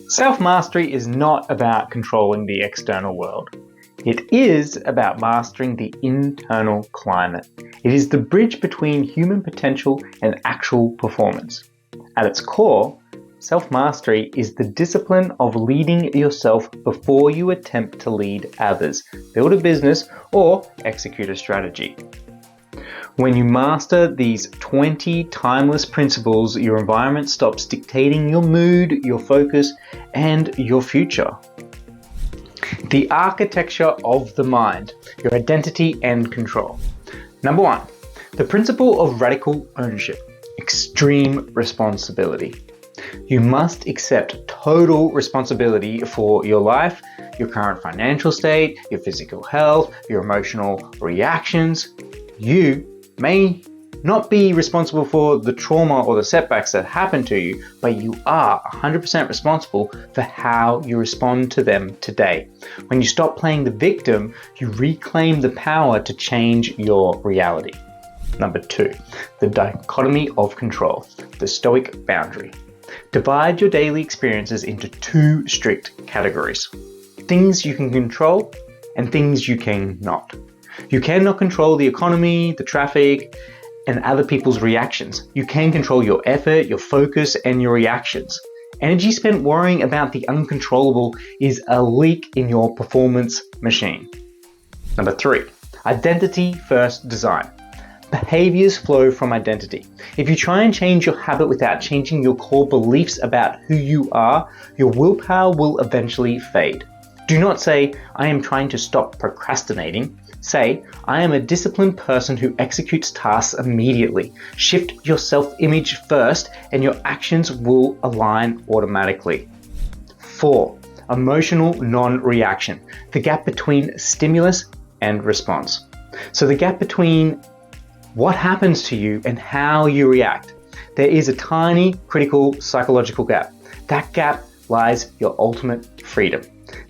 Self-mastery is not about controlling the external world. It is about mastering the internal climate. It is the bridge between human potential and actual performance. At its core, self-mastery is the discipline of leading yourself before you attempt to lead others, build a business, or execute a strategy. When you master these 20 timeless principles, your environment stops dictating your mood, your focus, and your future. The architecture of the mind, your identity and control. Number 1, the principle of radical ownership, extreme responsibility. You must accept total responsibility for your life, your current financial state, your physical health, your emotional reactions. You may not be responsible for the trauma or the setbacks that happen to you, but you are 100% responsible for how you respond to them today. When you stop playing the victim, you reclaim the power to change your reality. Number 2, the dichotomy of control, the stoic boundary. Divide your daily experiences into 2 strict categories: things you can control and things you cannot. You cannot control the economy, the traffic, and other people's reactions. You can control your effort, your focus, and your reactions. Energy spent worrying about the uncontrollable is a leak in your performance machine. Number 3, identity first design. Behaviors flow from identity. If you try and change your habit without changing your core beliefs about who you are, your willpower will eventually fade. Do not say, I am trying to stop procrastinating. Say, I am a disciplined person who executes tasks immediately. Shift your self-image first and your actions will align automatically. 4, emotional non-reaction, the gap between stimulus and response. So the gap between what happens to you and how you react. There is a tiny critical psychological gap. That gap lies your ultimate freedom.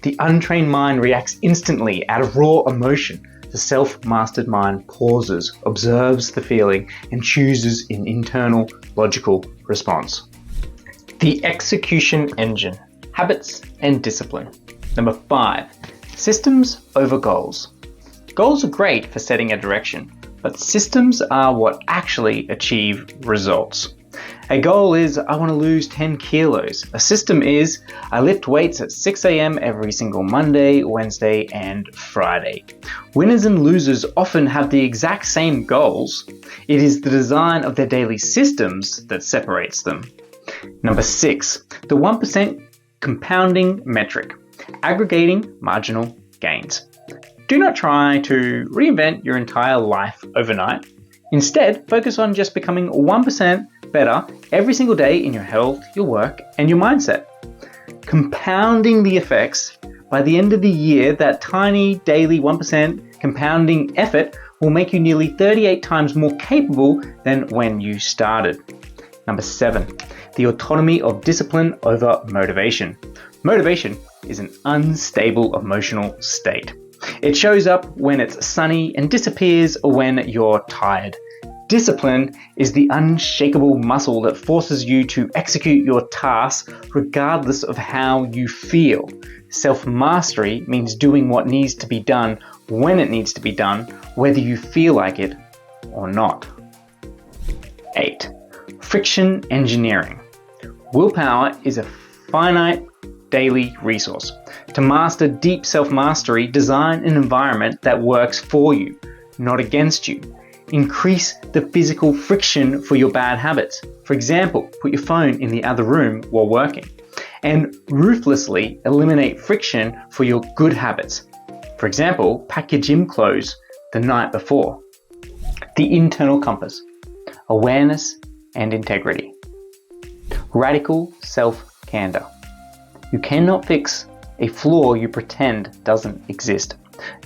The untrained mind reacts instantly out of raw emotion. The self-mastered mind pauses, observes the feeling, and chooses an internal logical response. The execution engine, habits and discipline. Number 5, systems over goals. Goals are great for setting a direction, but systems are what actually achieve results. A goal is, I want to lose 10 kilos. A system is, I lift weights at 6 a.m. every single Monday, Wednesday, and Friday. Winners and losers often have the exact same goals. It is the design of their daily systems that separates them. Number 6, the 1% compounding metric, aggregating marginal gains. Do not try to reinvent your entire life overnight. Instead, focus on just becoming 1% better every single day in your health, your work, and your mindset. Compounding the effects, by the end of the year, that tiny daily 1% compounding effort will make you nearly 38 times more capable than when you started. Number 7, the autonomy of discipline over motivation. Motivation is an unstable emotional state. It shows up when it's sunny and disappears when you're tired. Discipline is the unshakable muscle that forces you to execute your tasks regardless of how you feel. Self-mastery means doing what needs to be done when it needs to be done, whether you feel like it or not. 8, friction engineering. Willpower is a finite daily resource. To master deep self-mastery, design an environment that works for you, not against you. Increase the physical friction for your bad habits. For example, put your phone in the other room while working. And ruthlessly eliminate friction for your good habits. For example, pack your gym clothes the night before. The internal compass, awareness and integrity. Radical self-candor. You cannot fix a flaw you pretend doesn't exist.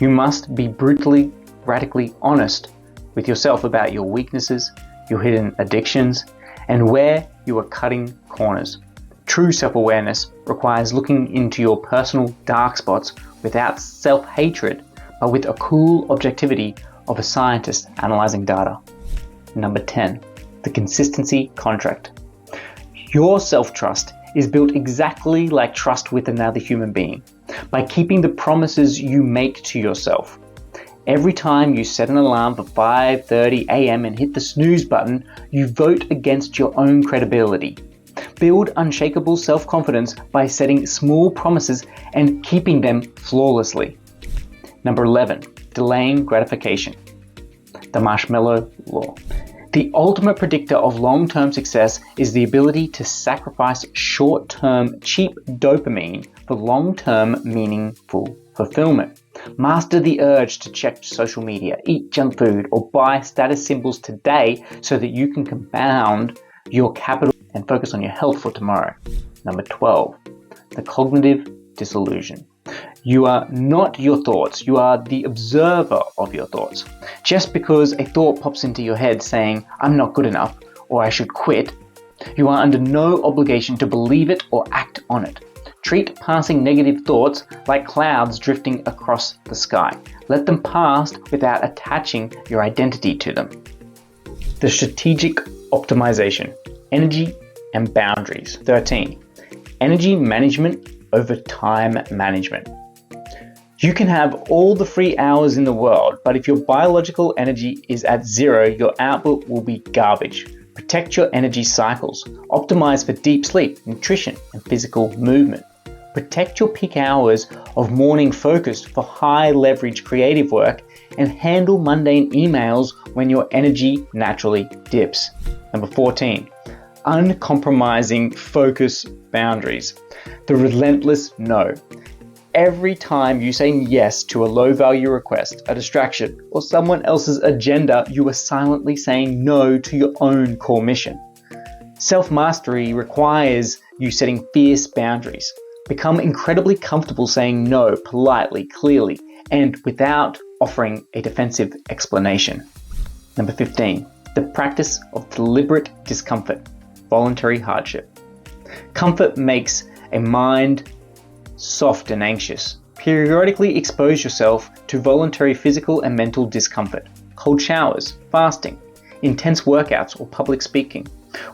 You must be brutally, radically honest with yourself about your weaknesses, your hidden addictions, and where you are cutting corners. True self-awareness requires looking into your personal dark spots without self-hatred, but with a cool objectivity of a scientist analyzing data. Number 10, the consistency contract. Your self-trust is built exactly like trust with another human being, by keeping the promises you make to yourself. Every time you set an alarm for 5:30 a.m. and hit the snooze button, you vote against your own credibility. Build unshakable self-confidence by setting small promises and keeping them flawlessly. Number 11, delaying gratification. The marshmallow law. The ultimate predictor of long-term success is the ability to sacrifice short-term cheap dopamine for long-term meaningful fulfillment. Master the urge to check social media, eat junk food, or buy status symbols today so that you can compound your capital and focus on your health for tomorrow. Number 12, the cognitive disillusion. You are not your thoughts, you are the observer of your thoughts. Just because a thought pops into your head saying, "I'm not good enough," or "I should quit," you are under no obligation to believe it or act on it. Treat passing negative thoughts like clouds drifting across the sky. Let them pass without attaching your identity to them. The strategic optimization, energy and boundaries. 13, energy management over time management. You can have all the free hours in the world, but if your biological energy is at zero, your output will be garbage. Protect your energy cycles. Optimize for deep sleep, nutrition, and physical movement. Protect your peak hours of morning focus for high leverage creative work, and handle mundane emails when your energy naturally dips. Number 14, uncompromising focus boundaries. The relentless no. Every time you say yes to a low-value request, a distraction, or someone else's agenda, you are silently saying no to your own core mission. Self-mastery requires you setting fierce boundaries. Become incredibly comfortable saying no politely, clearly, and without offering a defensive explanation. Number 15, the practice of deliberate discomfort, voluntary hardship. Comfort makes a mind soft and anxious. Periodically expose yourself to voluntary physical and mental discomfort. Cold showers, fasting, intense workouts, or public speaking.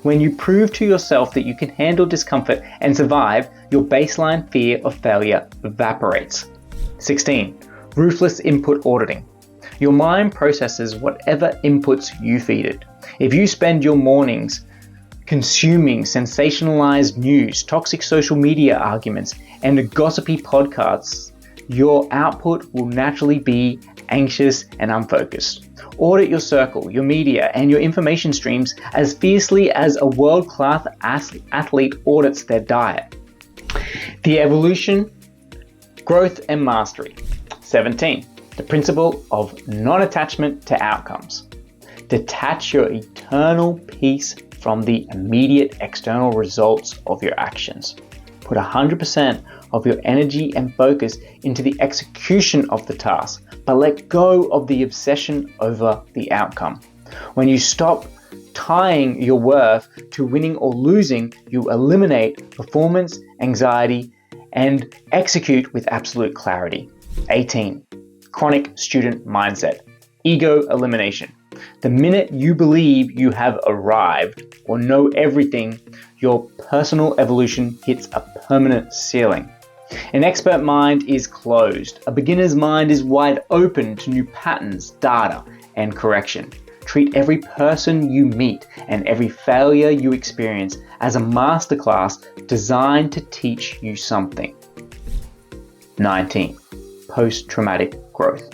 When you prove to yourself that you can handle discomfort and survive, your baseline fear of failure evaporates. 16, ruthless input auditing. Your mind processes whatever inputs you feed it. If you spend your mornings consuming sensationalized news, toxic social media arguments, and gossipy podcasts, your output will naturally be anxious and unfocused. Audit your circle, your media, and your information streams as fiercely as a world-class athlete audits their diet. The evolution, growth, and mastery. 17, the principle of non-attachment to outcomes. Detach your eternal peace from the immediate external results of your actions. Put 100% of your energy and focus into the execution of the task, but let go of the obsession over the outcome. When you stop tying your worth to winning or losing, you eliminate performance anxiety and execute with absolute clarity. 18, chronic student mindset, ego elimination. The minute you believe you have arrived or know everything, your personal evolution hits a permanent ceiling. An expert mind is closed. A beginner's mind is wide open to new patterns, data, and correction. Treat every person you meet and every failure you experience as a masterclass designed to teach you something. 19, post-traumatic growth,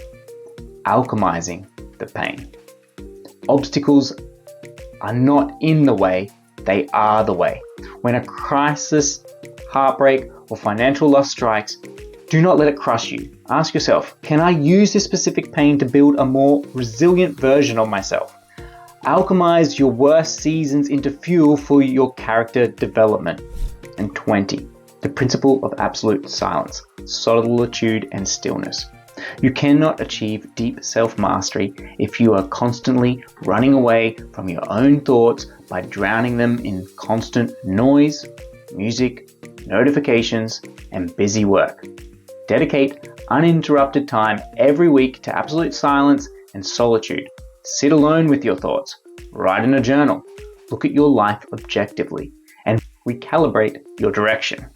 alchemizing the pain. Obstacles are not in the way, they are the way. When a crisis, heartbreak, or financial loss strikes, do not let it crush you. Ask yourself, can I use this specific pain to build a more resilient version of myself? Alchemize your worst seasons into fuel for your character development. And 20, the principle of absolute silence, solitude, and stillness. You cannot achieve deep self-mastery if you are constantly running away from your own thoughts by drowning them in constant noise, music, notifications, and busy work. Dedicate uninterrupted time every week to absolute silence and solitude. Sit alone with your thoughts. Write in a journal. Look at your life objectively. And recalibrate your direction.